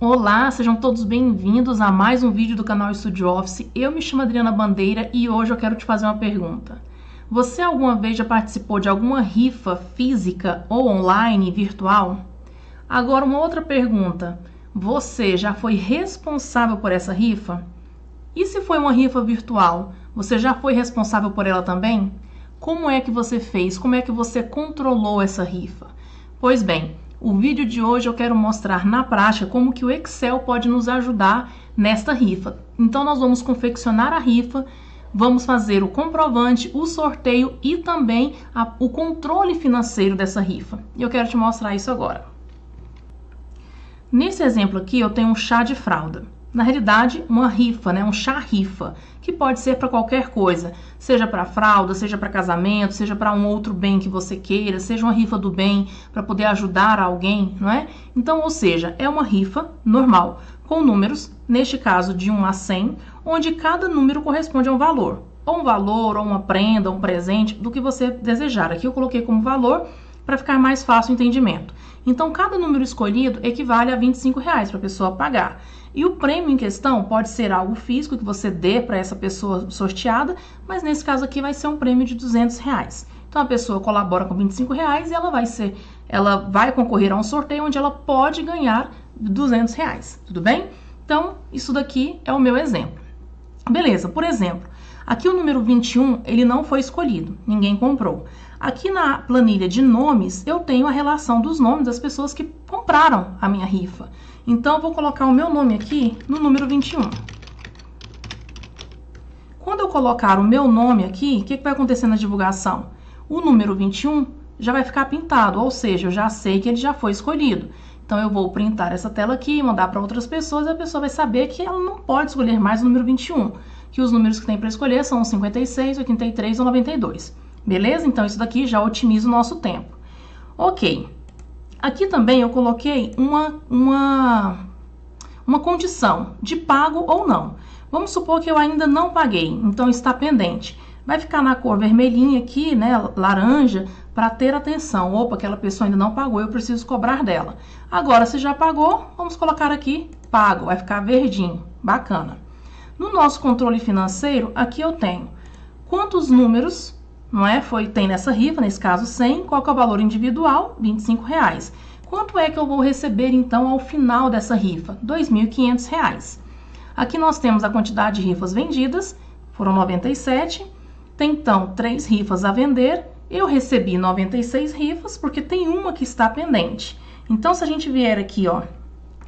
Olá, sejam todos bem-vindos a mais um vídeo do canal StudioOffice. Eu me chamo Adriana Bandeira e hoje eu quero te fazer uma pergunta. Você alguma vez já participou de alguma rifa física ou online, virtual? Agora uma outra pergunta. Você já foi responsável por essa rifa? E se foi uma rifa virtual, você já foi responsável por ela também? Como é que você fez? Como é que você controlou essa rifa? Pois bem, o vídeo de hoje eu quero mostrar na prática como que o Excel pode nos ajudar nesta rifa. Então nós vamos confeccionar a rifa, vamos fazer o comprovante, o sorteio e também o controle financeiro dessa rifa. E eu quero te mostrar isso agora. Nesse exemplo aqui eu tenho um chá de fralda. Na realidade, uma rifa, né? Um chá rifa, que pode ser para qualquer coisa, seja para fralda, seja para casamento, seja para um outro bem que você queira, seja uma rifa do bem para poder ajudar alguém, não é? Então, ou seja, é uma rifa normal, com números, neste caso de 1 a 100, onde cada número corresponde a um valor, ou uma prenda, um presente, do que você desejar. Aqui eu coloquei como valor para ficar mais fácil o entendimento. Então, cada número escolhido equivale a R$25 para a pessoa pagar. E o prêmio em questão pode ser algo físico que você dê para essa pessoa sorteada, mas nesse caso aqui vai ser um prêmio de R$200. Então, a pessoa colabora com R$25 e ela vai concorrer a um sorteio onde ela pode ganhar R$200, tudo bem? Então, isso daqui é o meu exemplo. Beleza, por exemplo, aqui o número 21, ele não foi escolhido, ninguém comprou. Aqui na planilha de nomes, eu tenho a relação dos nomes das pessoas que compraram a minha rifa. Então, eu vou colocar o meu nome aqui no número 21. Quando eu colocar o meu nome aqui, o que vai acontecer na divulgação? O número 21 já vai ficar pintado, ou seja, eu já sei que ele já foi escolhido. Então, eu vou printar essa tela aqui, mandar para outras pessoas, e a pessoa vai saber que ela não pode escolher mais o número 21, que os números que tem para escolher são 56, 83 ou 92. Beleza? Então, isso daqui já otimiza o nosso tempo. Ok. Aqui também eu coloquei uma condição de pago ou não. Vamos supor que eu ainda não paguei, então está pendente. Vai ficar na cor vermelhinha aqui, né, laranja, para ter atenção. Opa, aquela pessoa ainda não pagou, eu preciso cobrar dela. Agora, se já pagou, vamos colocar aqui pago, vai ficar verdinho. Bacana. No nosso controle financeiro, aqui eu tenho quantos números, não é? Tem nessa rifa, nesse caso 100, qual que é o valor individual? R$25. Quanto é que eu vou receber então ao final dessa rifa? R$2.500. Aqui nós temos a quantidade de rifas vendidas, foram 97. Tem então 3 rifas a vender, eu recebi 96 rifas porque tem uma que está pendente. Então se a gente vier aqui, ó,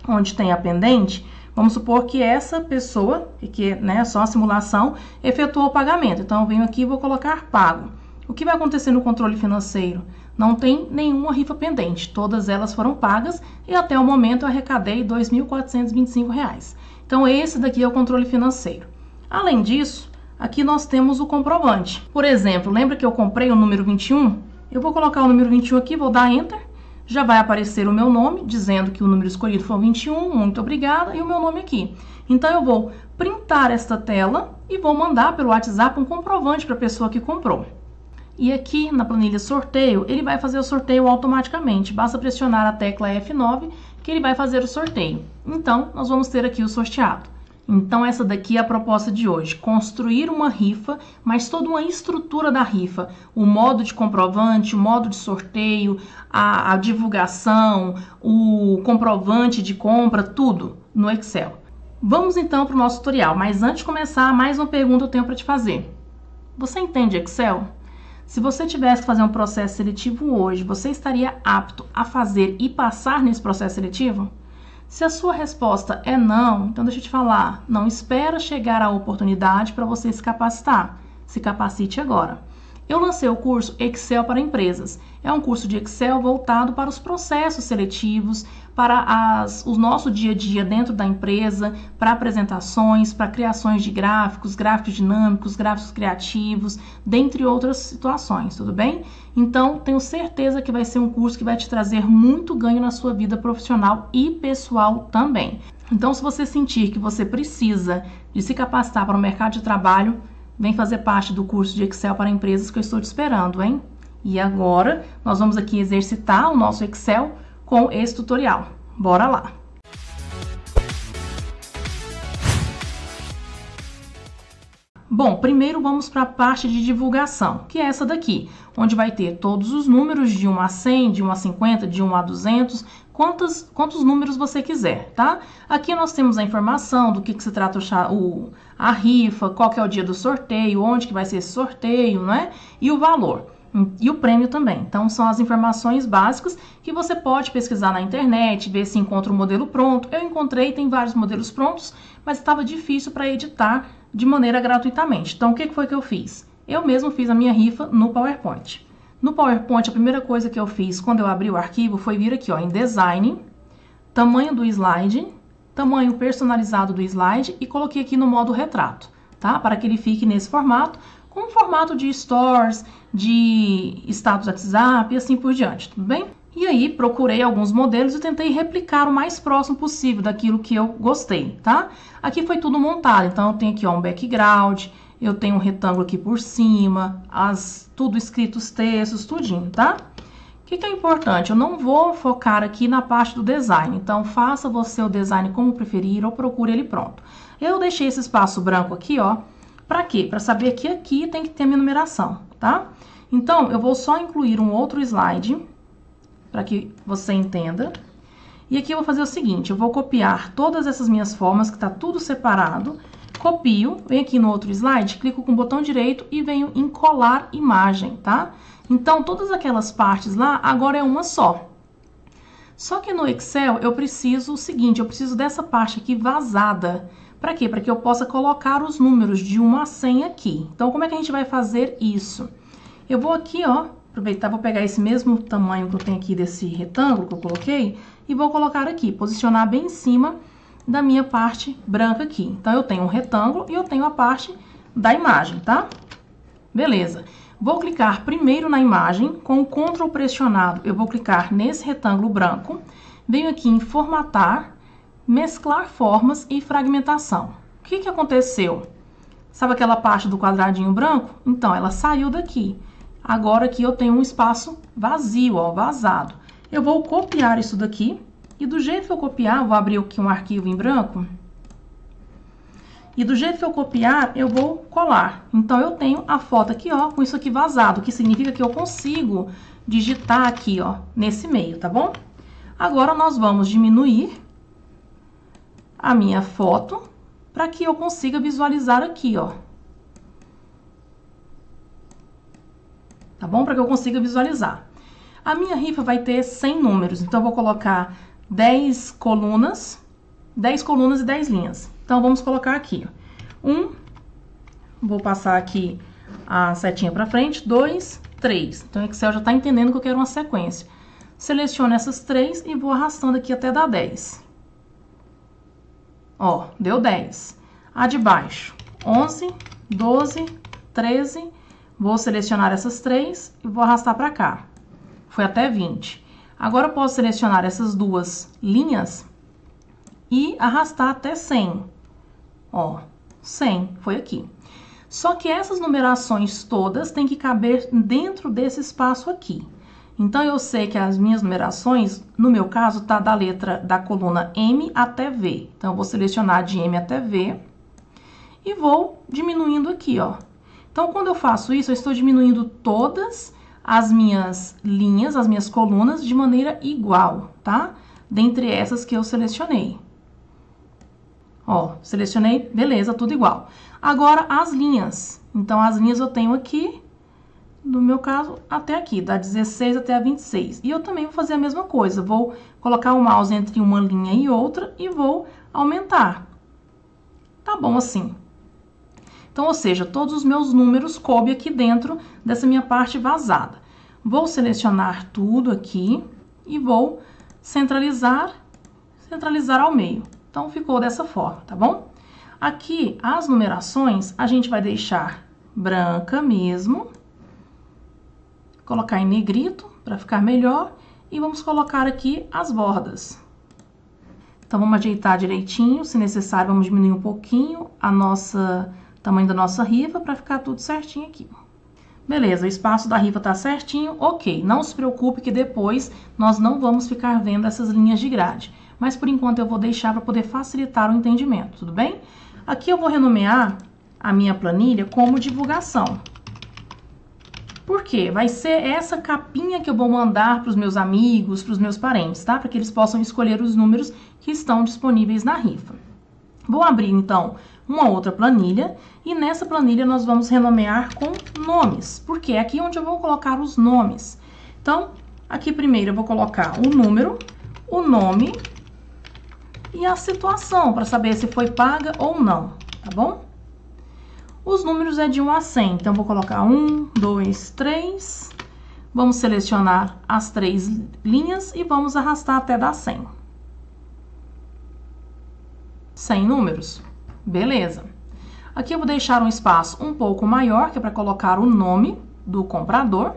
onde tem a pendente, vamos supor que essa pessoa, que é só a simulação, efetuou o pagamento. Então, eu venho aqui e vou colocar pago. O que vai acontecer no controle financeiro? Não tem nenhuma rifa pendente. Todas elas foram pagas e até o momento eu arrecadei R$2.425. Então, esse daqui é o controle financeiro. Além disso, aqui nós temos o comprovante. Por exemplo, lembra que eu comprei o número 21? Eu vou colocar o número 21 aqui, vou dar Enter. Já vai aparecer o meu nome, dizendo que o número escolhido foi o 21, muito obrigada, e o meu nome aqui. Então, eu vou printar esta tela e vou mandar pelo WhatsApp um comprovante para a pessoa que comprou. E aqui na planilha sorteio, ele vai fazer o sorteio automaticamente. Basta pressionar a tecla F9 que ele vai fazer o sorteio. Então, nós vamos ter aqui o sorteado. Então, essa daqui é a proposta de hoje, construir uma rifa, mas toda uma estrutura da rifa, o modo de comprovante, o modo de sorteio, a divulgação, o comprovante de compra, tudo no Excel. Vamos então para o nosso tutorial, mas antes de começar, mais uma pergunta eu tenho para te fazer. Você entende Excel? Se você tivesse que fazer um processo seletivo hoje, você estaria apto a fazer e passar nesse processo seletivo? Se a sua resposta é não, então deixa eu te falar, não espera chegar a oportunidade para você se capacitar. Se capacite agora. Eu lancei o curso Excel para Empresas. É um curso de Excel voltado para os processos seletivos, para o nosso dia a dia dentro da empresa, para apresentações, para criações de gráficos, gráficos dinâmicos, gráficos criativos, dentre outras situações, tudo bem? Então, tenho certeza que vai ser um curso que vai te trazer muito ganho na sua vida profissional e pessoal também. Então, se você sentir que você precisa de se capacitar para o mercado de trabalho, vem fazer parte do curso de Excel para Empresas que eu estou te esperando, hein? E agora, nós vamos aqui exercitar o nosso Excel com esse tutorial. Bora lá! Bom, primeiro vamos para a parte de divulgação, que é essa daqui, onde vai ter todos os números de 1 a 100, de 1 a 50, de 1 a 200, quantos números você quiser, tá? Aqui nós temos a informação do que se trata a rifa, qual que é o dia do sorteio, onde que vai ser esse sorteio, né? E o valor. E o prêmio também. Então, são as informações básicas que você pode pesquisar na internet, ver se encontra um modelo pronto. Eu encontrei, tem vários modelos prontos, mas estava difícil para editar de maneira gratuitamente. Então, o que foi que eu fiz? Eu mesmo fiz a minha rifa no PowerPoint. No PowerPoint, a primeira coisa que eu fiz quando eu abri o arquivo foi vir aqui, ó, em Design, Tamanho do slide, Tamanho personalizado do slide e coloquei aqui no modo retrato, tá? Para que ele fique nesse formato, com um formato de Stories, de status WhatsApp e assim por diante, tudo bem? E aí, procurei alguns modelos e tentei replicar o mais próximo possível daquilo que eu gostei, tá? Aqui foi tudo montado, então eu tenho aqui, ó, um background, eu tenho um retângulo aqui por cima, tudo escrito, os textos, tudinho, tá? O que é importante? Eu não vou focar aqui na parte do design, então faça você o design como preferir ou procure ele pronto. Eu deixei esse espaço branco aqui, ó, para quê? Para saber que aqui tem que ter a minha numeração, tá? Então, eu vou só incluir um outro slide, para que você entenda. E aqui eu vou fazer o seguinte, eu vou copiar todas essas minhas formas, que está tudo separado, copio, venho aqui no outro slide, clico com o botão direito e venho em colar imagem, tá? Então, todas aquelas partes lá, agora é uma só. Só que no Excel, eu preciso o seguinte, eu preciso dessa parte aqui vazada. Para quê? Para que eu possa colocar os números de 1 a 100 aqui. Então, como é que a gente vai fazer isso? Eu vou aqui, ó, aproveitar, vou pegar esse mesmo tamanho que eu tenho aqui desse retângulo que eu coloquei e vou colocar aqui, posicionar bem em cima da minha parte branca aqui. Então, eu tenho um retângulo e eu tenho a parte da imagem, tá? Beleza. Vou clicar primeiro na imagem, com o Ctrl pressionado, eu vou clicar nesse retângulo branco, venho aqui em formatar, mesclar formas e fragmentação. O que aconteceu? Sabe aquela parte do quadradinho branco? Então, ela saiu daqui. Agora aqui eu tenho um espaço vazio, ó, vazado. Eu vou copiar isso daqui e do jeito que eu copiar, vou abrir aqui um arquivo em branco. E do jeito que eu copiar, eu vou colar. Então, eu tenho a foto aqui, ó, com isso aqui vazado, que significa que eu consigo digitar aqui, ó, nesse meio, tá bom? Agora, nós vamos diminuir a minha foto para que eu consiga visualizar aqui, ó. Tá bom? Para que eu consiga visualizar. A minha rifa vai ter 100 números, então eu vou colocar 10 colunas e 10 linhas. Então, vamos colocar aqui, ó. Vou passar aqui a setinha para frente, 2, 3. Então, o Excel já está entendendo que eu quero uma sequência. Seleciono essas 3 e vou arrastando aqui até dar 10. Ó, deu 10. A de baixo, 11, 12, 13. Vou selecionar essas 3 e vou arrastar para cá. Foi até 20. Agora, eu posso selecionar essas duas linhas e arrastar até 100. Ó, 100, foi aqui. Só que essas numerações todas têm que caber dentro desse espaço aqui. Então, eu sei que as minhas numerações, no meu caso, tá da coluna M até V. Então, eu vou selecionar de M até V e vou diminuindo aqui, ó. Então, quando eu faço isso, eu estou diminuindo todas as minhas linhas, as minhas colunas, de maneira igual, tá? Dentre essas que eu selecionei. Ó, selecionei, beleza, tudo igual. Agora, as linhas. Então, as linhas eu tenho aqui, no meu caso, até aqui, da 16 até a 26. E eu também vou fazer a mesma coisa. Vou colocar o mouse entre uma linha e outra e vou aumentar. Tá bom assim. Então, ou seja, todos os meus números coubem aqui dentro dessa minha parte vazada. Vou selecionar tudo aqui e vou centralizar ao meio. Então, ficou dessa forma, tá bom? Aqui, as numerações, a gente vai deixar branca mesmo. Colocar em negrito, para ficar melhor. E vamos colocar aqui as bordas. Então, vamos ajeitar direitinho. Se necessário, vamos diminuir um pouquinho tamanho da nossa rifa, para ficar tudo certinho aqui. Beleza, o espaço da rifa tá certinho, ok. Não se preocupe que depois nós não vamos ficar vendo essas linhas de grade. Mas, por enquanto, eu vou deixar para poder facilitar o entendimento, tudo bem? Aqui eu vou renomear a minha planilha como divulgação. Por quê? Vai ser essa capinha que eu vou mandar para os meus amigos, para os meus parentes, tá? Para que eles possam escolher os números que estão disponíveis na rifa. Vou abrir, então, uma outra planilha e nessa planilha nós vamos renomear com nomes, porque é aqui onde eu vou colocar os nomes. Então, aqui primeiro eu vou colocar o número, o nome e a situação, para saber se foi paga ou não, tá bom? Os números é de 1 a 100, então vou colocar 1, 2, 3. Vamos selecionar as 3 linhas e vamos arrastar até dar 100. 100 números. Beleza. Aqui eu vou deixar um espaço um pouco maior, que é para colocar o nome do comprador.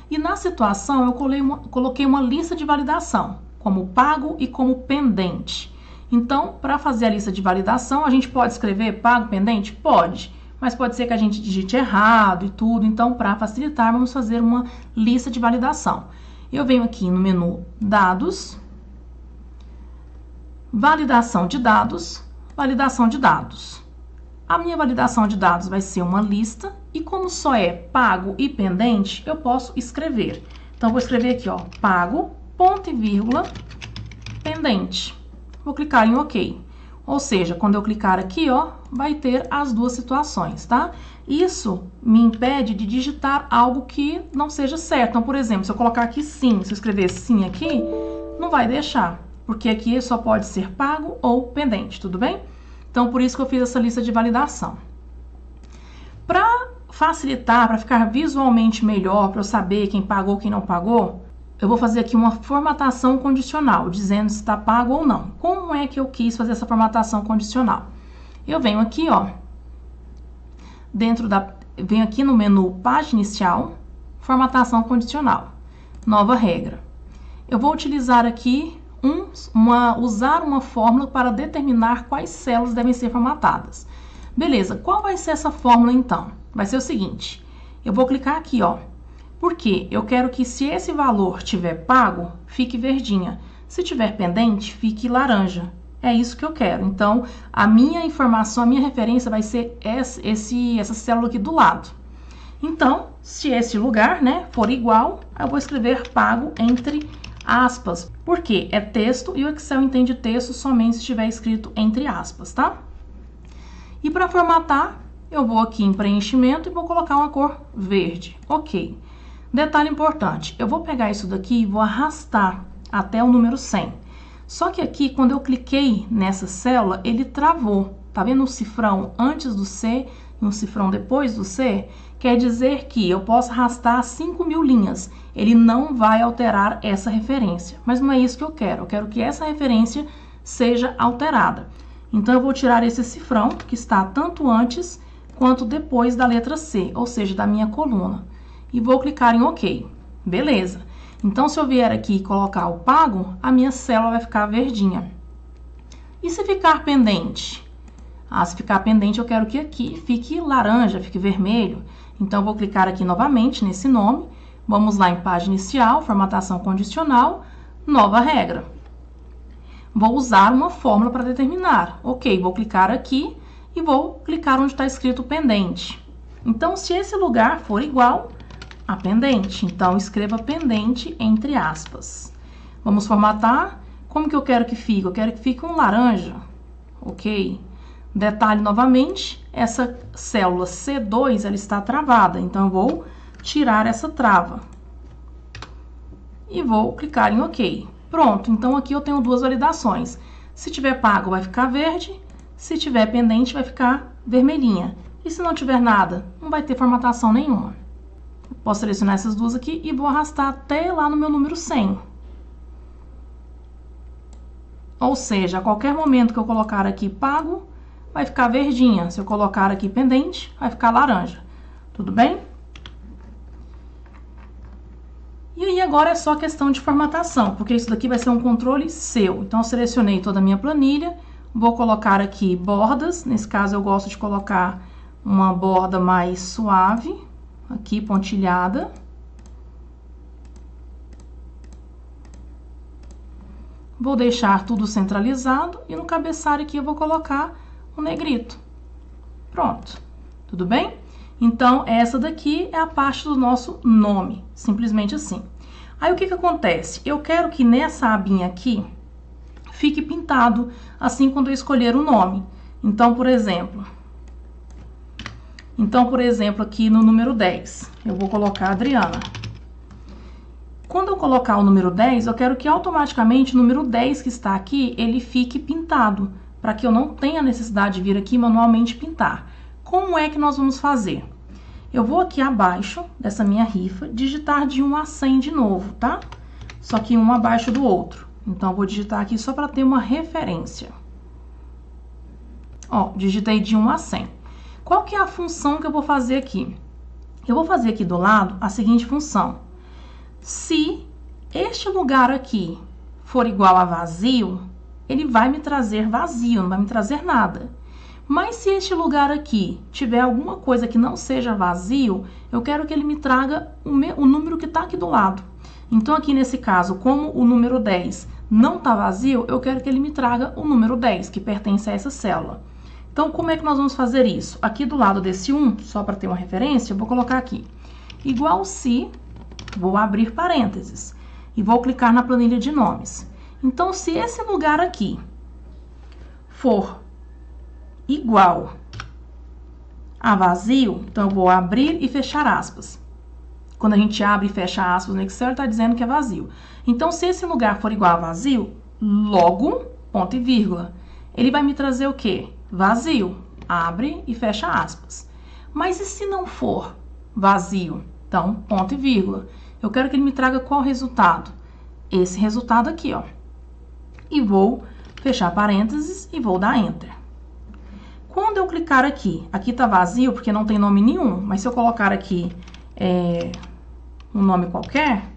E na situação eu coloquei uma lista de validação, como pago e como pendente. Então, para fazer a lista de validação, a gente pode escrever pago pendente? Pode, mas pode ser que a gente digite errado e tudo. Então, para facilitar, vamos fazer uma lista de validação. Eu venho aqui no menu Dados, Validação de Dados, Validação de Dados. A minha validação de dados vai ser uma lista e como só é pago e pendente, eu posso escrever. Então, vou escrever aqui, ó, pago, ponto e vírgula, pendente. Vou clicar em OK. Ou seja, quando eu clicar aqui, ó, vai ter as duas situações, tá? Isso me impede de digitar algo que não seja certo. Então, por exemplo, se eu colocar aqui sim, se eu escrever sim aqui, não vai deixar, porque aqui só pode ser pago ou pendente, tudo bem? Então, por isso que eu fiz essa lista de validação. Para facilitar, para ficar visualmente melhor, para eu saber quem pagou, quem não pagou, eu vou fazer aqui uma formatação condicional, dizendo se está pago ou não. Como é que eu quis fazer essa formatação condicional? Eu venho aqui, ó, venho aqui no menu Página Inicial, Formatação Condicional, Nova Regra. Eu vou utilizar aqui usar uma fórmula para determinar quais células devem ser formatadas. Beleza, qual vai ser essa fórmula então? Vai ser o seguinte, eu vou clicar aqui, ó, porque eu quero que se esse valor tiver pago, fique verdinha. Se tiver pendente, fique laranja. É isso que eu quero. Então, a minha informação, a minha referência vai ser essa célula aqui do lado. Então, se esse lugar, né, for igual, eu vou escrever pago entre aspas, porque é texto e o Excel entende texto somente se estiver escrito entre aspas, tá? E para formatar, eu vou aqui em preenchimento e vou colocar uma cor verde. Ok. Detalhe importante, eu vou pegar isso daqui e vou arrastar até o número 100. Só que aqui, quando eu cliquei nessa célula, ele travou. Tá vendo um cifrão antes do C e um cifrão depois do C? Quer dizer que eu posso arrastar 5.000 linhas. Ele não vai alterar essa referência. Mas não é isso que eu quero. Eu quero que essa referência seja alterada. Então, eu vou tirar esse cifrão, que está tanto antes quanto depois da letra C, ou seja, da minha coluna. E vou clicar em OK. Beleza. Então, se eu vier aqui e colocar o pago, a minha célula vai ficar verdinha. E se ficar pendente? Se ficar pendente, eu quero que aqui fique laranja, fique vermelho. Então, eu vou clicar aqui novamente nesse nome. Vamos lá em página inicial, formatação condicional, nova regra. Vou usar uma fórmula para determinar. Ok, vou clicar aqui e vou clicar onde está escrito pendente. Então, se esse lugar for igual a pendente, então escreva pendente entre aspas. Vamos formatar. Como que eu quero que fique? Eu quero que fique um laranja. Ok. Detalhe novamente, essa célula C2 ela está travada, então eu vou tirar essa trava. E vou clicar em OK. Pronto, então aqui eu tenho duas validações. Se tiver pago vai ficar verde, se tiver pendente vai ficar vermelhinha. E se não tiver nada, não vai ter formatação nenhuma. Posso selecionar essas duas aqui e vou arrastar até lá no meu número 100. Ou seja, a qualquer momento que eu colocar aqui pago, vai ficar verdinha. Se eu colocar aqui pendente, vai ficar laranja. Tudo bem? E aí agora é só questão de formatação, porque isso daqui vai ser um controle seu. Então, eu selecionei toda a minha planilha, vou colocar aqui bordas. Nesse caso, eu gosto de colocar uma borda mais suave, aqui pontilhada. Vou deixar tudo centralizado e no cabeçalho aqui eu vou colocar o negrito. Pronto. Tudo bem? Então, essa daqui é a parte do nosso nome, simplesmente assim. Aí, o que que acontece? Eu quero que nessa abinha aqui fique pintado assim quando eu escolher o nome. Então, por exemplo, aqui no número 10, eu vou colocar Adriana. Quando eu colocar o número 10, eu quero que automaticamente o número 10 que está aqui, ele fique pintado, para que eu não tenha necessidade de vir aqui manualmente pintar. Como é que nós vamos fazer? Eu vou aqui abaixo dessa minha rifa, digitar de 1 a 100 de novo, tá? Só que um abaixo do outro. Então, eu vou digitar aqui só para ter uma referência. Ó, digitei de 1 a 100. Qual que é a função que eu vou fazer aqui? Eu vou fazer aqui do lado a seguinte função. Se este lugar aqui for igual a vazio, ele vai me trazer vazio, não vai me trazer nada. Mas se este lugar aqui tiver alguma coisa que não seja vazio, eu quero que ele me traga o número que está aqui do lado. Então, aqui nesse caso, como o número 10 não está vazio, eu quero que ele me traga o número 10, que pertence a essa célula. Então, como é que nós vamos fazer isso? Aqui do lado desse 1, só para ter uma referência, eu vou colocar aqui. Igual se, vou abrir parênteses, e vou clicar na planilha de nomes. Então, se esse lugar aqui for igual a vazio, então eu vou abrir e fechar aspas. Quando a gente abre e fecha aspas no Excel, ele está dizendo que é vazio. Então, se esse lugar for igual a vazio, logo, ponto e vírgula, ele vai me trazer o quê? Vazio. Abre e fecha aspas. Mas e se não for vazio? Então, ponto e vírgula. Eu quero que ele me traga qual resultado? Esse resultado aqui, ó. E vou fechar parênteses e vou dar Enter. Quando eu clicar aqui tá vazio porque não tem nome nenhum, mas se eu colocar aqui um nome qualquer,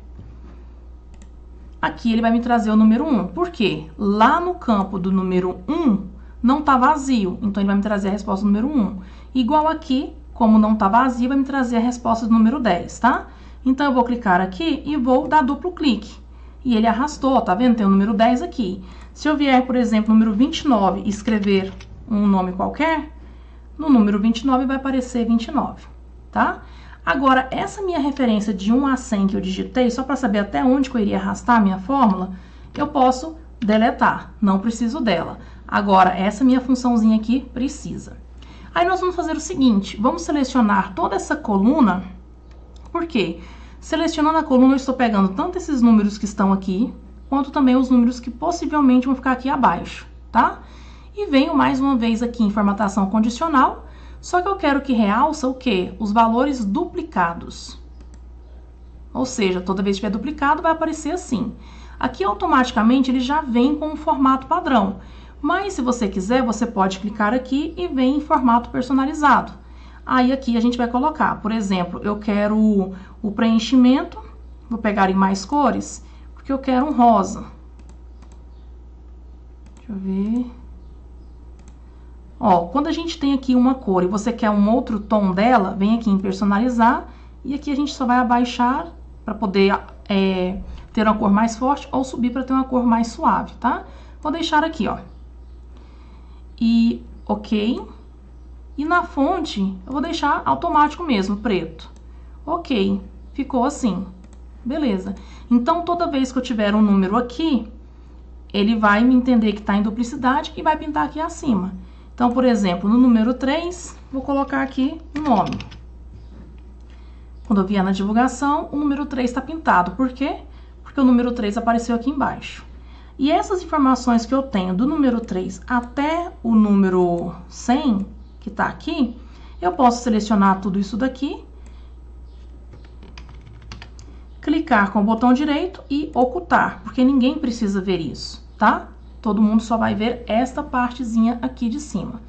aqui ele vai me trazer o número 1. Por quê? Lá no campo do número 1 não tá vazio, então ele vai me trazer a resposta do número 1. Igual aqui, como não tá vazio, vai me trazer a resposta do número 10, tá? Então eu vou clicar aqui e vou dar duplo clique. E ele arrastou, tá vendo? Tem o número 10 aqui. Se eu vier, por exemplo, número 29 e escrever um nome qualquer, no número 29 vai aparecer 29, tá? Agora, essa minha referência de 1 a 100 que eu digitei, só para saber até onde que eu iria arrastar a minha fórmula, eu posso deletar, não preciso dela. Agora, essa minha funçãozinha aqui precisa. Aí nós vamos fazer o seguinte, vamos selecionar toda essa coluna, por quê? Selecionando a coluna, eu estou pegando tanto esses números que estão aqui, quanto também os números que possivelmente vão ficar aqui abaixo, tá? E venho mais uma vez aqui em formatação condicional, só que eu quero que realça o quê? Os valores duplicados. Ou seja, toda vez que tiver duplicado, vai aparecer assim. Aqui, automaticamente, ele já vem com um formato padrão. Mas, se você quiser, você pode clicar aqui e vem em formato personalizado. Aí, aqui, a gente vai colocar, por exemplo, eu quero o preenchimento, vou pegar em mais cores, porque eu quero um rosa. Deixa eu ver. Ó, quando a gente tem aqui uma cor e você quer um outro tom dela, vem aqui em personalizar e aqui a gente só vai abaixar para poder ter uma cor mais forte ou subir para ter uma cor mais suave, tá? Vou deixar aqui, ó. E ok. E na fonte eu vou deixar automático mesmo, preto. Ok, ficou assim. Beleza. Então, toda vez que eu tiver um número aqui, ele vai me entender que está em duplicidade e vai pintar aqui acima. Então, por exemplo, no número 3, vou colocar aqui um nome. Quando eu vier na divulgação, o número 3 está pintado. Por quê? Porque o número 3 apareceu aqui embaixo. E essas informações que eu tenho do número 3 até o número 100, que está aqui, eu posso selecionar tudo isso daqui, clicar com o botão direito e ocultar, porque ninguém precisa ver isso, tá? Todo mundo só vai ver esta partezinha aqui de cima.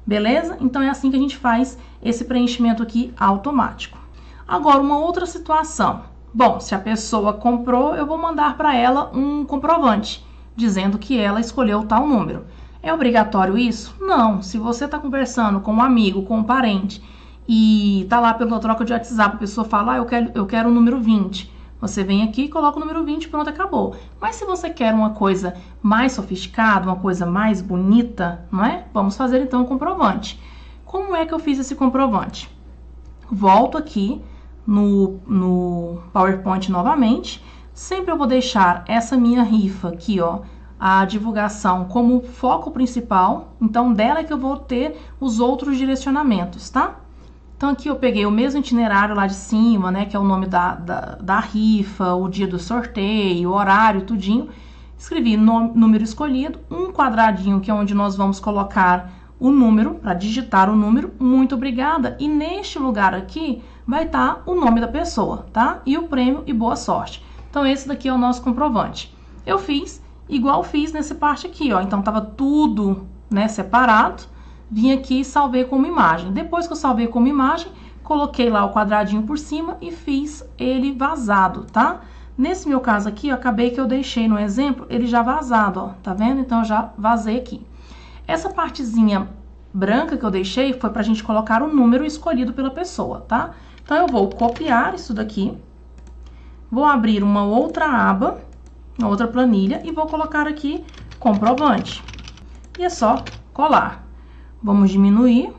Beleza? Então, é assim que a gente faz esse preenchimento aqui automático. Agora, uma outra situação. Bom, se a pessoa comprou, eu vou mandar para ela um comprovante, dizendo que ela escolheu tal número. É obrigatório isso? Não. Se você está conversando com um amigo, com um parente, e tá lá pela troca de WhatsApp, a pessoa fala, eu quero o número 20. Você vem aqui e coloca o número 20 e pronto, acabou. Mas se você quer uma coisa mais sofisticada, uma coisa mais bonita, não é? Vamos fazer então um comprovante. Como é que eu fiz esse comprovante? Volto aqui no PowerPoint novamente. Sempre eu vou deixar essa minha rifa aqui, ó, a divulgação como foco principal. Então, dela é que eu vou ter os outros direcionamentos, tá? Então, aqui eu peguei o mesmo itinerário lá de cima, né, que é o nome da rifa, o dia do sorteio, o horário, tudinho. Escrevi número escolhido, um quadradinho que é onde nós vamos colocar o número, para digitar o número, muito obrigada. E neste lugar aqui vai estar o nome da pessoa, tá? E o prêmio e boa sorte. Então, esse daqui é o nosso comprovante. Eu fiz igual fiz nessa parte aqui, ó. Então, tava tudo, né, separado. Vim aqui e salvei como imagem. Depois que eu salvei como imagem, coloquei lá o quadradinho por cima e fiz ele vazado, tá? Nesse meu caso aqui, eu acabei que eu deixei no exemplo ele já vazado, ó. Tá vendo? Então, eu já vazei aqui. Essa partezinha branca que eu deixei foi pra gente colocar o número escolhido pela pessoa, tá? Então, eu vou copiar isso daqui. Vou abrir uma outra aba, uma outra planilha, e vou colocar aqui comprovante. E é só colar. Vamos diminuir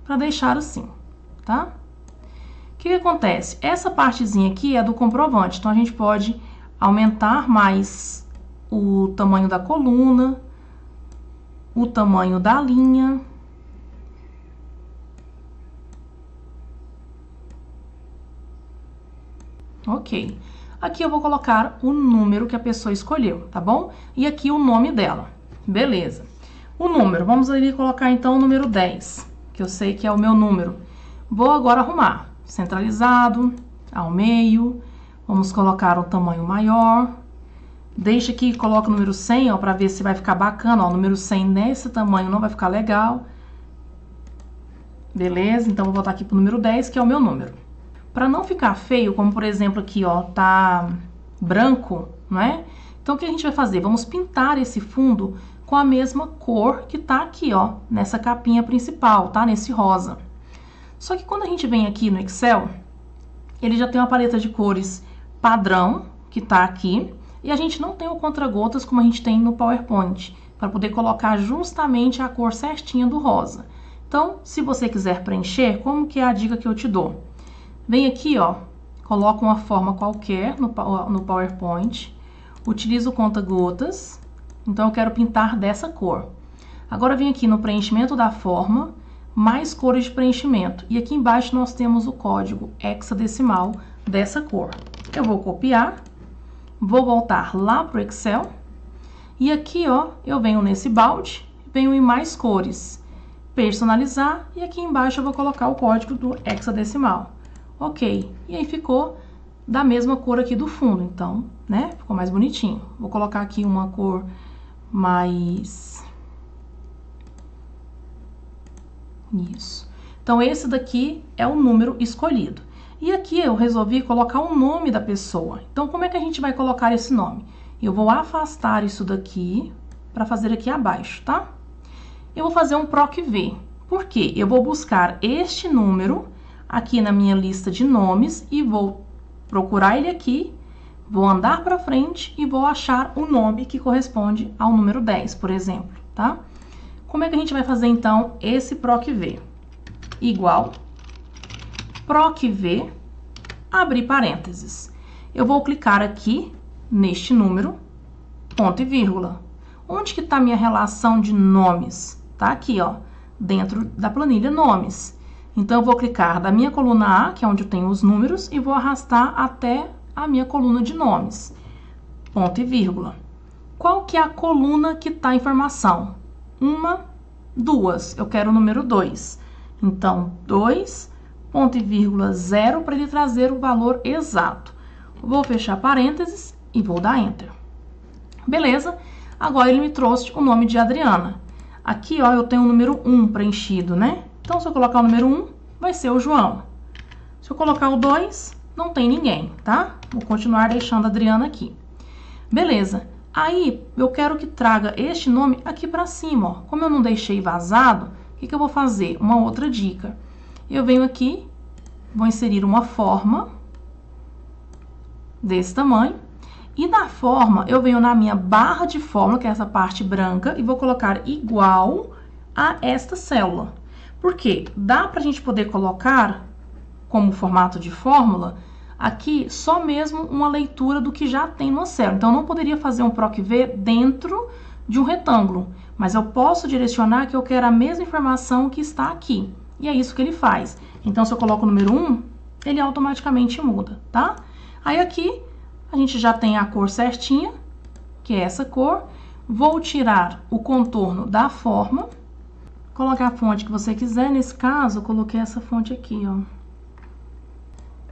para deixar assim, tá? O que acontece? Essa partezinha aqui é do comprovante, então a gente pode aumentar mais o tamanho da coluna, o tamanho da linha. Ok. Aqui eu vou colocar o número que a pessoa escolheu, tá bom? E aqui o nome dela. Beleza. O número, vamos ali colocar então o número 10, que eu sei que é o meu número. Vou agora arrumar. Centralizado, ao meio. Vamos colocar um tamanho maior. Deixa aqui e coloca o número 100, ó, para ver se vai ficar bacana. Ó, o número 100 nesse tamanho não vai ficar legal. Beleza? Então, vou voltar aqui pro número 10, que é o meu número. Para não ficar feio, como por exemplo aqui, ó, tá branco, não é? Então, o que a gente vai fazer? Vamos pintar esse fundo com a mesma cor que tá aqui, ó, nessa capinha principal, tá? Nesse rosa. Só que quando a gente vem aqui no Excel, ele já tem uma paleta de cores padrão, que tá aqui, e a gente não tem o contra-gotas como a gente tem no PowerPoint, para poder colocar justamente a cor certinha do rosa. Então, se você quiser preencher, como que é a dica que eu te dou? Vem aqui, ó, coloca uma forma qualquer no PowerPoint, utiliza o conta-gotas, então eu quero pintar dessa cor. Agora vem aqui no preenchimento da forma, mais cores de preenchimento. E aqui embaixo nós temos o código hexadecimal dessa cor. Eu vou copiar, vou voltar lá pro Excel, e aqui, ó, eu venho nesse balde, venho em mais cores, personalizar, e aqui embaixo eu vou colocar o código do hexadecimal. Ok, e aí ficou da mesma cor aqui do fundo, então, né, ficou mais bonitinho. Vou colocar aqui uma cor mais... Isso. Então, esse daqui é o número escolhido. E aqui eu resolvi colocar o nome da pessoa. Então, como é que a gente vai colocar esse nome? Eu vou afastar isso daqui para fazer aqui abaixo, tá? Eu vou fazer um PROC-V. Por quê? Eu vou buscar este número aqui na minha lista de nomes e vou procurar ele aqui, vou andar para frente e vou achar o nome que corresponde ao número 10, por exemplo, tá? Como é que a gente vai fazer, então, esse PROC-V? Igual, PROC-V, abrir parênteses. Eu vou clicar aqui, neste número, ponto e vírgula. Onde que está a minha relação de nomes? Tá aqui, ó, dentro da planilha nomes. Então, eu vou clicar da minha coluna A, que é onde eu tenho os números, e vou arrastar até a minha coluna de nomes. Ponto e vírgula. Qual que é a coluna que está a informação? 1, 2. Eu quero o número 2. Então, 2, ponto e vírgula 0, para ele trazer o valor exato. Vou fechar parênteses e vou dar Enter. Beleza? Agora, ele me trouxe o nome de Adriana. Aqui, ó, eu tenho o número 1 preenchido, né? Então, se eu colocar o número 1, vai ser o João. Se eu colocar o 2, não tem ninguém, tá? Vou continuar deixando a Adriana aqui. Beleza. Aí, eu quero que traga este nome aqui para cima, ó. Como eu não deixei vazado, o que eu vou fazer? Uma outra dica. Eu venho aqui, vou inserir uma forma desse tamanho. E na forma, eu venho na minha barra de fórmula, que é essa parte branca, e vou colocar igual a esta célula. Por quê? Dá pra gente poder colocar como formato de fórmula aqui só mesmo uma leitura do que já tem no Excel. Então, eu não poderia fazer um PROC-V dentro de um retângulo, mas eu posso direcionar que eu quero a mesma informação que está aqui. E é isso que ele faz. Então, se eu coloco o número 1, ele automaticamente muda, tá? Aí aqui, a gente já tem a cor certinha, que é essa cor. Vou tirar o contorno da forma, colocar a fonte que você quiser. Nesse caso, eu coloquei essa fonte aqui, ó.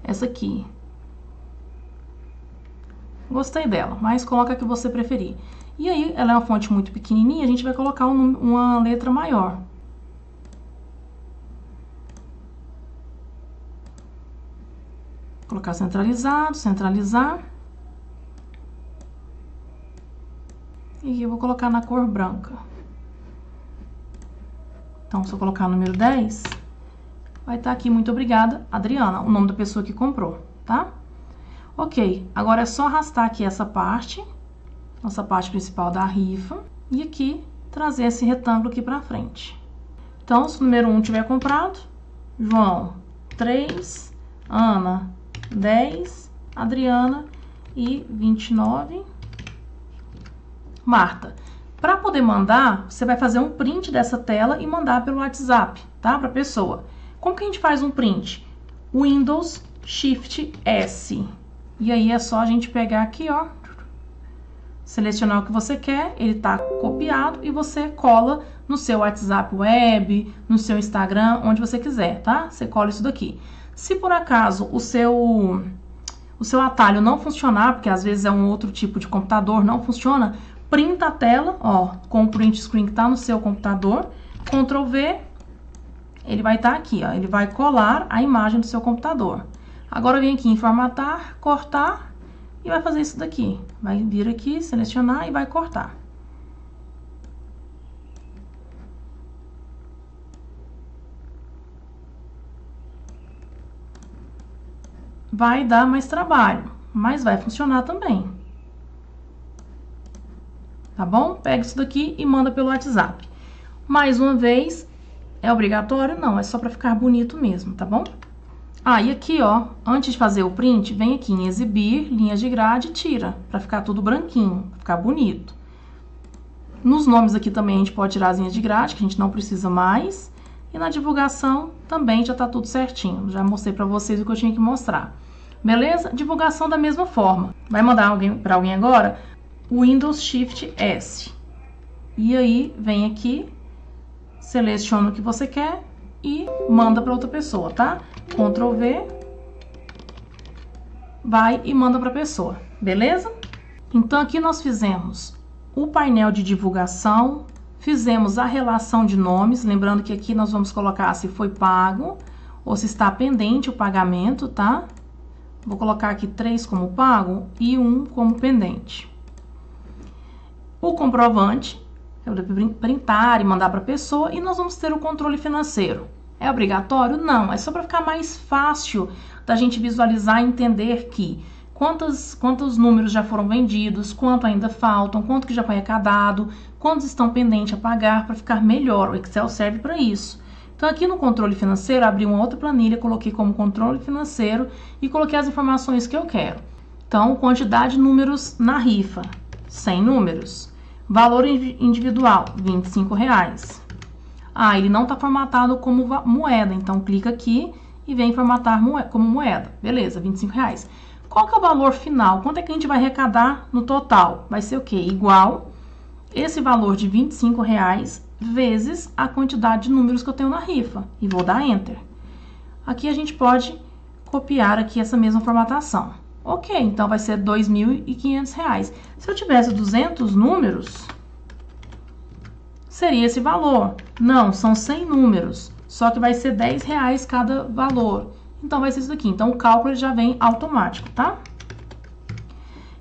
Essa aqui. Gostei dela, mas coloca a que você preferir. E aí, ela é uma fonte muito pequenininha, a gente vai colocar uma letra maior. Colocar centralizado, centralizar. E eu vou colocar na cor branca. Então, se eu colocar o número 10, vai estar aqui, muito obrigada, Adriana, o nome da pessoa que comprou, tá? Ok, agora é só arrastar aqui essa parte, nossa parte principal da rifa, e aqui trazer esse retângulo aqui pra frente. Então, se o número 1 tiver comprado, João, 3, Ana, 10, Adriana e 29, Marta. Para poder mandar, você vai fazer um print dessa tela e mandar pelo WhatsApp, tá? Para a pessoa. Como que a gente faz um print? Windows Shift S. E aí é só a gente pegar aqui, ó, selecionar o que você quer, ele tá copiado e você cola no seu WhatsApp web, no seu Instagram, onde você quiser, tá? Você cola isso daqui. Se por acaso o seu atalho não funcionar, porque às vezes é um outro tipo de computador, não funciona, printa a tela, ó, com o print screen que tá no seu computador, Ctrl V, ele vai estar aqui, ó, ele vai colar a imagem do seu computador. Agora vem aqui em formatar, cortar e vai fazer isso daqui. Vai vir aqui, selecionar e vai cortar. Vai dar mais trabalho, mas vai funcionar também. Tá bom? Pega isso daqui e manda pelo WhatsApp. Mais uma vez, é obrigatório? Não, é só para ficar bonito mesmo, tá bom? Ah, e aqui, ó, antes de fazer o print, vem aqui em exibir, linhas de grade e tira, para ficar tudo branquinho, pra ficar bonito. Nos nomes aqui também a gente pode tirar as linhas de grade, que a gente não precisa mais. E na divulgação também já tá tudo certinho. Já mostrei para vocês o que eu tinha que mostrar. Beleza? Divulgação da mesma forma. Vai mandar para alguém agora? Windows Shift S. E aí, vem aqui, seleciona o que você quer e manda para outra pessoa, tá? Ctrl V, vai e manda para a pessoa, beleza? Então, aqui nós fizemos o painel de divulgação, fizemos a relação de nomes, lembrando que aqui nós vamos colocar se foi pago ou se está pendente o pagamento, tá? Vou colocar aqui 3 como pago e 1 como pendente. O comprovante, eu devo printar e mandar para a pessoa, e nós vamos ter o controle financeiro. É obrigatório? Não, é só para ficar mais fácil da gente visualizar e entender que quantos números já foram vendidos, quanto ainda faltam, quanto que já foi arrecadado, quantos estão pendentes a pagar, para ficar melhor. O Excel serve para isso. Então, aqui no controle financeiro, abri uma outra planilha, coloquei como controle financeiro e coloquei as informações que eu quero. Então, quantidade de números na rifa, 100 números. Valor individual, R$25. Ah, ele não está formatado como moeda, então clica aqui e vem formatar como moeda. Beleza, R$25. Qual que é o valor final? Quanto é que a gente vai arrecadar no total? Vai ser o quê? Igual esse valor de R$25 vezes a quantidade de números que eu tenho na rifa. E vou dar Enter. Aqui a gente pode copiar aqui essa mesma formatação. Ok, então vai ser R$2.500. Se eu tivesse 200 números, seria esse valor. Não, são 100 números, só que vai ser R$10 cada valor. Então, vai ser isso daqui. Então, o cálculo já vem automático, tá?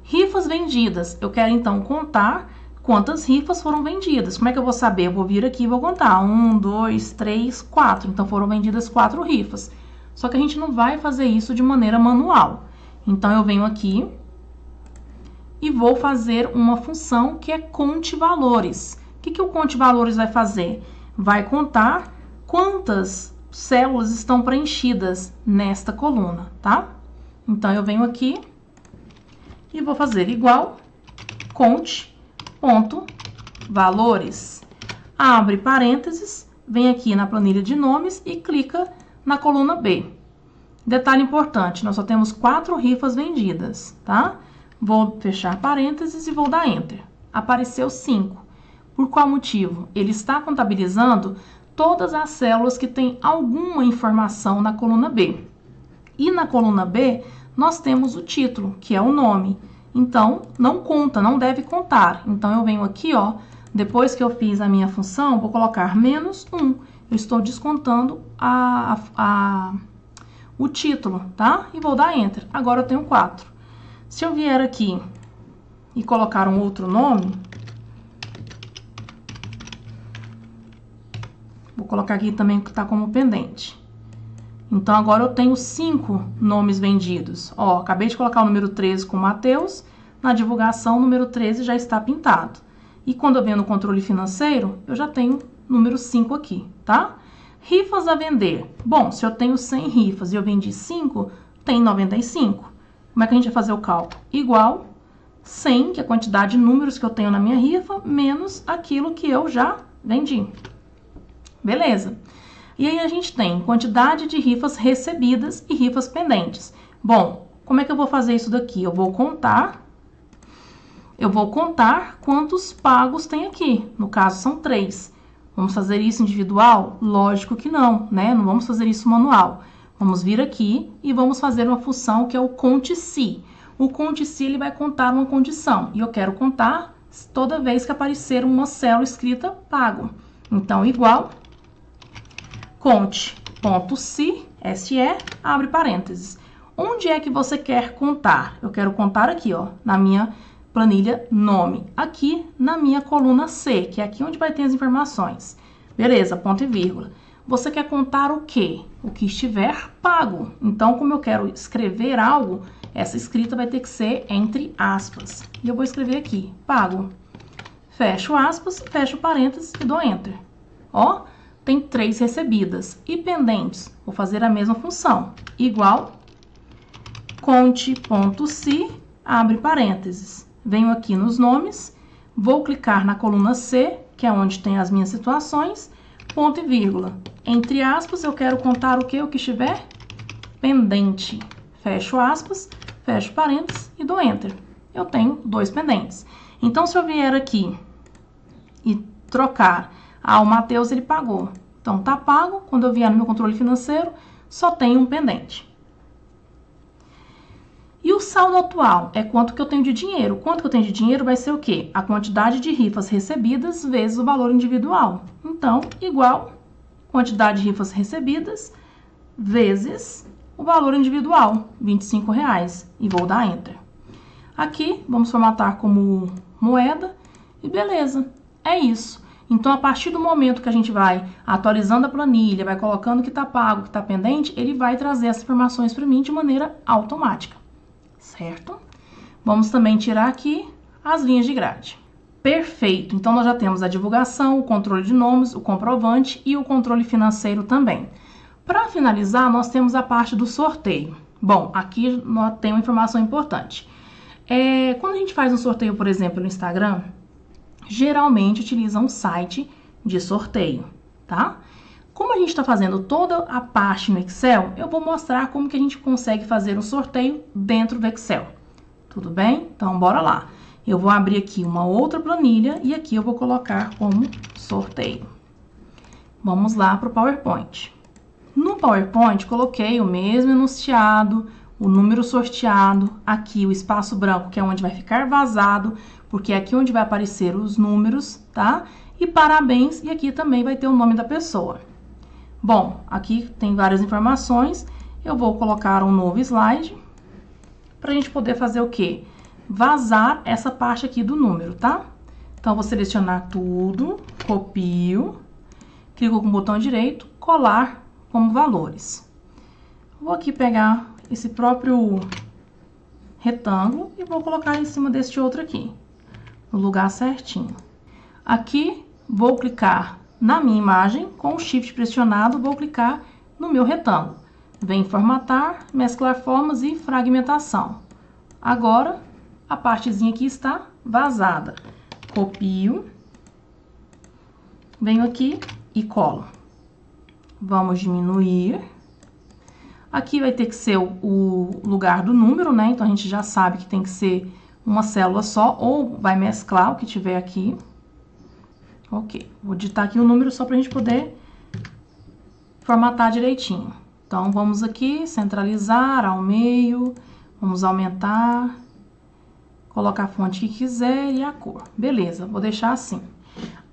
Rifas vendidas. Eu quero, então, contar quantas rifas foram vendidas. Como é que eu vou saber? Eu vou vir aqui e vou contar. 1, 2, 3, 4. Então, foram vendidas 4 rifas. Só que a gente não vai fazer isso de maneira manual. Então, eu venho aqui e vou fazer uma função que é conte valores. O que o conte valores vai fazer? Vai contar quantas células estão preenchidas nesta coluna, tá? Então, eu venho aqui e vou fazer igual, conte.valores. Abre parênteses, vem aqui na planilha de nomes e clica na coluna B. Detalhe importante, nós só temos 4 rifas vendidas, tá? Vou fechar parênteses e vou dar Enter. Apareceu 5. Por qual motivo? Ele está contabilizando todas as células que têm alguma informação na coluna B. E na coluna B, nós temos o título, que é o nome. Então, não conta, não deve contar. Então, eu venho aqui, ó, depois que eu fiz a minha função, vou colocar menos 1. Eu estou descontando o título, tá? E vou dar Enter. Agora eu tenho 4. Se eu vier aqui e colocar um outro nome, vou colocar aqui também que está como pendente. Então, agora eu tenho 5 nomes vendidos. Ó, acabei de colocar o número 13 com Matheus. Na divulgação, o número 13 já está pintado. E quando eu venho no controle financeiro, eu já tenho número 5 aqui, tá? Rifas a vender. Bom, se eu tenho 100 rifas e eu vendi 5, tem 95. Como é que a gente vai fazer o cálculo? Igual 100, que é a quantidade de números que eu tenho na minha rifa, menos aquilo que eu já vendi. Beleza. E aí a gente tem quantidade de rifas recebidas e rifas pendentes. Bom, como é que eu vou fazer isso daqui? Eu vou contar quantos pagos tem aqui. No caso, são 3. Vamos fazer isso individual? Lógico que não, né? Não vamos fazer isso manual. Vamos vir aqui e vamos fazer uma função que é o conte-se. O conte-se, ele vai contar uma condição. E eu quero contar toda vez que aparecer uma célula escrita pago. Então, igual conte.se, abre parênteses. Onde é que você quer contar? Eu quero contar aqui, ó, na minha planilha nome. Aqui na minha coluna C, que é aqui onde vai ter as informações. Beleza, ponto e vírgula. Você quer contar o quê? O que estiver pago. Então, como eu quero escrever algo, essa escrita vai ter que ser entre aspas. E eu vou escrever aqui, pago. Fecho aspas, fecho parênteses e dou Enter. Ó, tem 3 recebidas. E pendentes, vou fazer a mesma função. Igual conte.se, abre parênteses. Venho aqui nos nomes, vou clicar na coluna C, que é onde tem as minhas situações, ponto e vírgula. Entre aspas, eu quero contar o que? O que estiver pendente. Fecho aspas, fecho parênteses e dou Enter. Eu tenho 2 pendentes. Então, se eu vier aqui e trocar, o Matheus, ele pagou. Então, tá pago. Quando eu vier no meu controle financeiro, só tem um pendente. E o saldo atual é quanto que eu tenho de dinheiro. Quanto que eu tenho de dinheiro vai ser o quê? A quantidade de rifas recebidas vezes o valor individual. Então, igual quantidade de rifas recebidas vezes o valor individual, R$25. E vou dar Enter. Aqui, vamos formatar como moeda e beleza. É isso. Então, a partir do momento que a gente vai atualizando a planilha, vai colocando o que está pago, o que está pendente, ele vai trazer essas informações para mim de maneira automática. Certo? Vamos também tirar aqui as linhas de grade. Perfeito! Então, nós já temos a divulgação, o controle de nomes, o comprovante e o controle financeiro também. Para finalizar, nós temos a parte do sorteio. Bom, aqui nós temos uma informação importante. Quando a gente faz um sorteio, por exemplo, no Instagram, geralmente utiliza um site de sorteio, tá? Como a gente está fazendo toda a parte no Excel, eu vou mostrar como que a gente consegue fazer um sorteio dentro do Excel. Tudo bem? Então, bora lá. Eu vou abrir aqui uma outra planilha e aqui eu vou colocar como sorteio. Vamos lá para o PowerPoint. No PowerPoint, coloquei o mesmo enunciado, o número sorteado, aqui o espaço branco, que é onde vai ficar vazado, porque é aqui onde vai aparecer os números, tá? E parabéns, e aqui também vai ter o nome da pessoa. Bom, aqui tem várias informações, eu vou colocar um novo slide, para a gente poder fazer o quê? Vazar essa parte aqui do número, tá? Então, vou selecionar tudo, copio, clico com o botão direito, colar como valores. Vou aqui pegar esse próprio retângulo e vou colocar em cima deste outro aqui, no lugar certinho. Aqui, vou clicar na minha imagem, com o Shift pressionado, vou clicar no meu retângulo. Vem em formatar, mesclar formas e fragmentação. Agora, a partezinha aqui está vazada. Copio, venho aqui e colo. Vamos diminuir. Aqui vai ter que ser o lugar do número, né? Então, a gente já sabe que tem que ser uma célula só, ou vai mesclar o que tiver aqui. Ok, vou digitar aqui o número só pra gente poder formatar direitinho. Então, vamos aqui, centralizar ao meio, vamos aumentar, colocar a fonte que quiser e a cor. Beleza, vou deixar assim.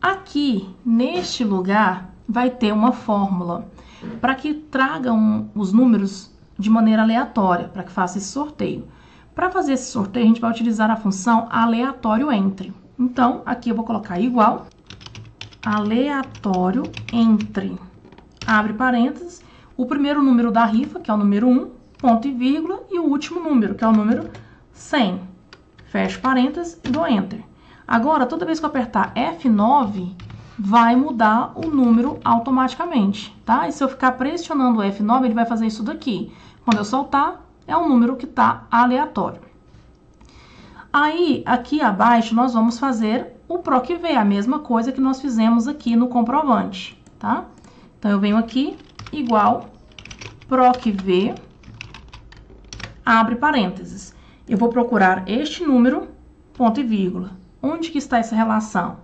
Aqui, neste lugar, vai ter uma fórmula para que tragam os números de maneira aleatória, para que faça esse sorteio. Para fazer esse sorteio, a gente vai utilizar a função aleatório entre. Então, aqui eu vou colocar igual, aleatório entre, abre parênteses, o primeiro número da rifa, que é o número 1, ponto e vírgula, e o último número, que é o número 100. Fecho parênteses e dou Enter. Agora, toda vez que eu apertar F9, vai mudar o número automaticamente, tá? E se eu ficar pressionando o F9, ele vai fazer isso daqui. Quando eu soltar, é um número que está aleatório. Aí, aqui abaixo, nós vamos fazer o PROC-V, a mesma coisa que nós fizemos aqui no comprovante, tá? Então, eu venho aqui, igual, PROC-V, abre parênteses. Eu vou procurar este número, ponto e vírgula. Onde que está essa relação?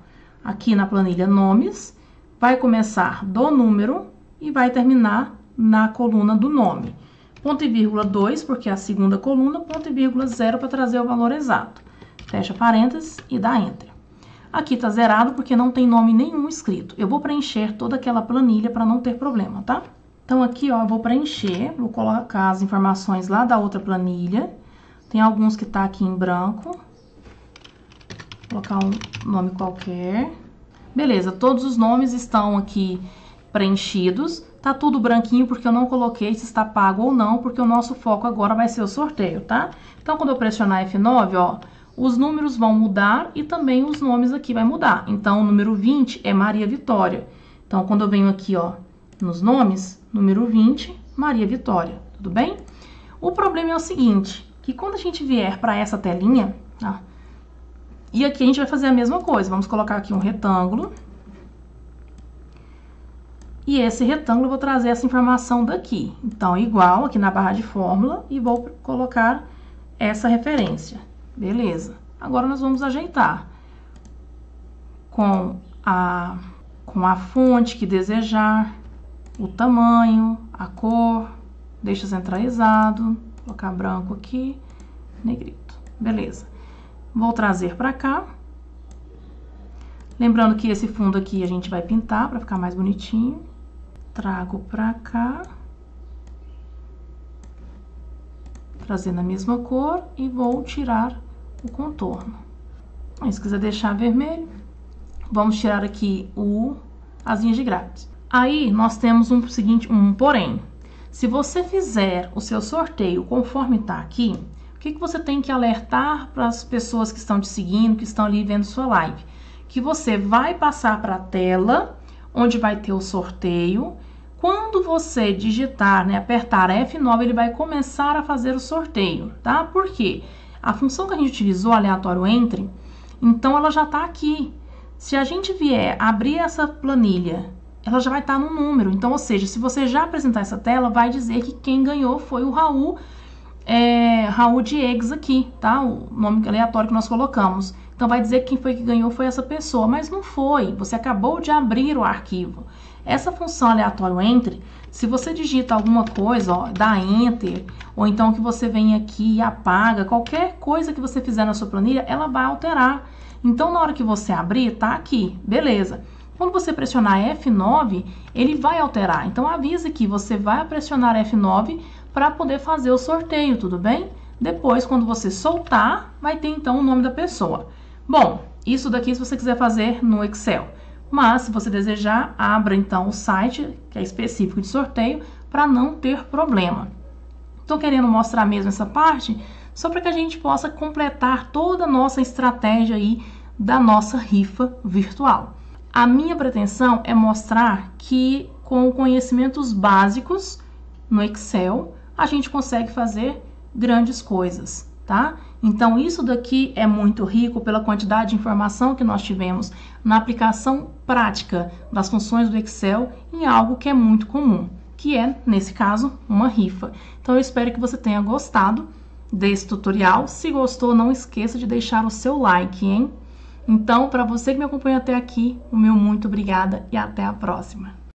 Aqui na planilha nomes, vai começar do número e vai terminar na coluna do nome. Ponto e vírgula 2, porque é a segunda coluna, ponto e vírgula 0 para trazer o valor exato. Fecha parênteses e dá Enter. Aqui tá zerado porque não tem nome nenhum escrito. Eu vou preencher toda aquela planilha para não ter problema, tá? Então aqui, ó, eu vou preencher, vou colocar as informações lá da outra planilha. Tem alguns que tá aqui em branco. Vou colocar um nome qualquer. Beleza, todos os nomes estão aqui preenchidos. Tá tudo branquinho porque eu não coloquei se está pago ou não, porque o nosso foco agora vai ser o sorteio, tá? Então, quando eu pressionar F9, ó, os números vão mudar e também os nomes aqui vai mudar. Então, o número 20 é Maria Vitória. Então, quando eu venho aqui, ó, nos nomes, número 20, Maria Vitória, tudo bem? O problema é o seguinte, que quando a gente vier para essa telinha, ó, e aqui a gente vai fazer a mesma coisa. Vamos colocar aqui um retângulo. E esse retângulo eu vou trazer essa informação daqui. Então, igual aqui na barra de fórmula e vou colocar essa referência. Beleza. Agora nós vamos ajeitar com a fonte que desejar, o tamanho, a cor, deixa centralizado, vou colocar branco aqui, negrito. Beleza. Vou trazer para cá. Lembrando que esse fundo aqui a gente vai pintar para ficar mais bonitinho. Trago para cá. Trazendo a mesma cor e vou tirar o contorno. Aí, se quiser deixar vermelho, vamos tirar aqui as linhas de grades. Aí, nós temos um porém. Se você fizer o seu sorteio conforme está aqui, o que você tem que alertar para as pessoas que estão te seguindo, que estão ali vendo sua live? Que você vai passar para a tela, onde vai ter o sorteio. Quando você digitar, né, apertar F9, ele vai começar a fazer o sorteio, tá? Por quê? A função que a gente utilizou, aleatório entre, então ela já está aqui. Se a gente vier abrir essa planilha, ela já vai estar no número. Então, ou seja, se você já apresentar essa tela, vai dizer que quem ganhou foi o Raul Diegues aqui, tá? O nome aleatório que nós colocamos. Então, vai dizer que quem foi que ganhou foi essa pessoa, mas não foi. Você acabou de abrir o arquivo. Essa função aleatório entre, se você digita alguma coisa, ó, dá Enter, ou então que você vem aqui e apaga, qualquer coisa que você fizer na sua planilha, ela vai alterar. Então, na hora que você abrir, tá aqui, beleza. Quando você pressionar F9, ele vai alterar. Então, avise que você vai pressionar F9 para poder fazer o sorteio, tudo bem? Depois, quando você soltar, vai ter então o nome da pessoa. Bom, isso daqui se você quiser fazer no Excel. Mas, se você desejar, abra então o site, que é específico de sorteio, para não ter problema. Estou querendo mostrar mesmo essa parte, só para que a gente possa completar toda a nossa estratégia aí da nossa rifa virtual. A minha pretensão é mostrar que com conhecimentos básicos no Excel, a gente consegue fazer grandes coisas, tá? Então, isso daqui é muito rico pela quantidade de informação que nós tivemos na aplicação prática das funções do Excel em algo que é muito comum, que é, nesse caso, uma rifa. Então, eu espero que você tenha gostado desse tutorial. Se gostou, não esqueça de deixar o seu like, hein? Então, para você que me acompanha até aqui, o meu muito obrigada e até a próxima!